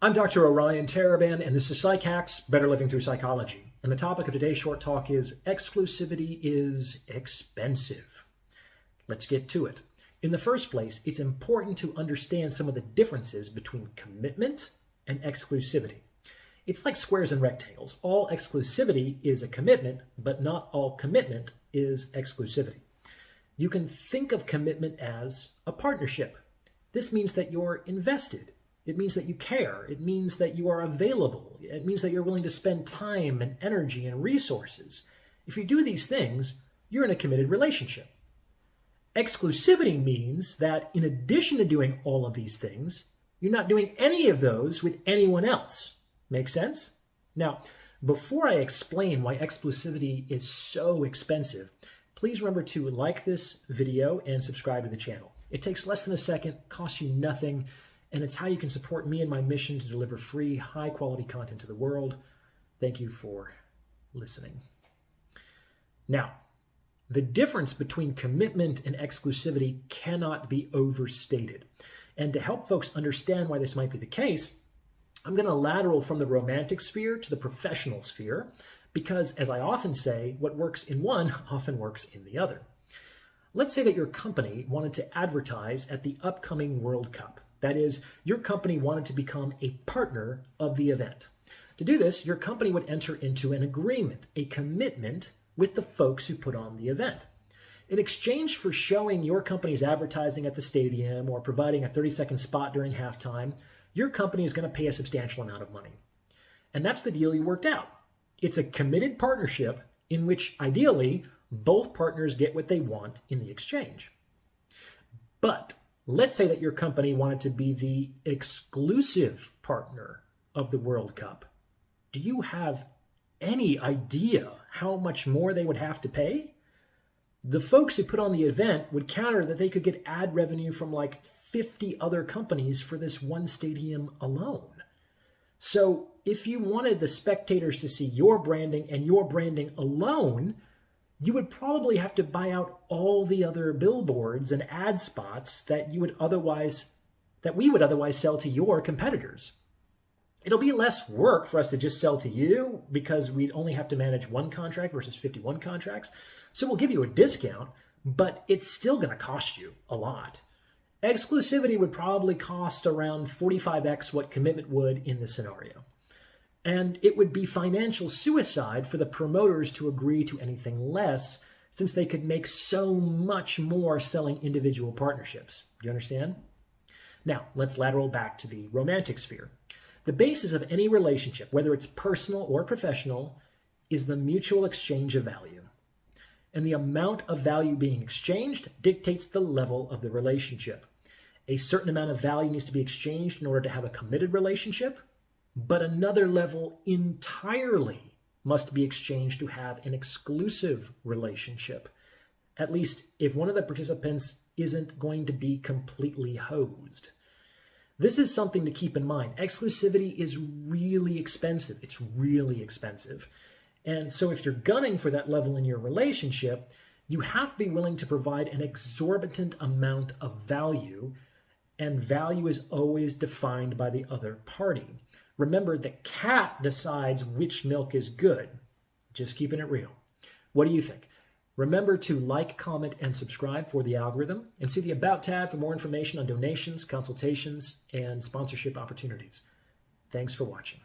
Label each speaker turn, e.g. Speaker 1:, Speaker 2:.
Speaker 1: I'm Dr. Orion Taraban, and this is PsycHacks, Better Living Through Psychology. And the topic of today's short talk is exclusivity is expensive. Let's get to it. In the first place, it's important to understand some of the differences between commitment and exclusivity. It's like squares and rectangles. All exclusivity is a commitment, but not all commitment is exclusivity. You can think of commitment as a partnership. This means that you're invested. It means that you care. It means that you are available. It means that you're willing to spend time and energy and resources. If you do these things, you're in a committed relationship. Exclusivity means that in addition to doing all of these things, you're not doing any of those with anyone else. Make sense? Now, before I explain why exclusivity is so expensive, please remember to like this video and subscribe to the channel. It takes less than a second, costs you nothing, and it's how you can support me in my mission to deliver free, high-quality content to the world. Thank you for listening. Now, the difference between commitment and exclusivity cannot be overstated. And to help folks understand why this might be the case, I'm going to lateral from the romantic sphere to the professional sphere, because, as I often say, what works in one often works in the other. Let's say that your company wanted to advertise at the upcoming World Cup. That is, your company wanted to become a partner of the event. To do this, your company would enter into an agreement, a commitment with the folks who put on the event. In exchange for showing your company's advertising at the stadium or providing a 30-second spot during halftime, your company is going to pay a substantial amount of money. And that's the deal you worked out. It's a committed partnership in which, ideally, both partners get what they want in the exchange. But let's say that your company wanted to be the exclusive partner of the World Cup. Do you have any idea how much more they would have to pay? The folks who put on the event would counter that they could get ad revenue from like 50 other companies for this one stadium alone. So if you wanted the spectators to see your branding and your branding alone, you would probably have to buy out all the other billboards and ad spots that we would otherwise sell to your competitors. It'll be less work for us to just sell to you because we'd only have to manage one contract versus 51 contracts. So we'll give you a discount, but it's still going to cost you a lot. Exclusivity would probably cost around 45x what commitment would in this scenario. And it would be financial suicide for the promoters to agree to anything less, since they could make so much more selling individual partnerships. Do you understand? Now, let's lateral back to the romantic sphere. The basis of any relationship, whether it's personal or professional, is the mutual exchange of value. And the amount of value being exchanged dictates the level of the relationship. A certain amount of value needs to be exchanged in order to have a committed relationship, but another level entirely must be exchanged to have an exclusive relationship, at least if one of the participants isn't going to be completely hosed. This is something to keep in mind. Exclusivity is really expensive. It's really expensive. And so if you're gunning for that level in your relationship, you have to be willing to provide an exorbitant amount of value, and value is always defined by the other party. Remember, the cat decides which milk is good. Just keeping it real. What do you think? Remember to like, comment, and subscribe for the algorithm, and see the About tab for more information on donations, consultations, and sponsorship opportunities. Thanks for watching.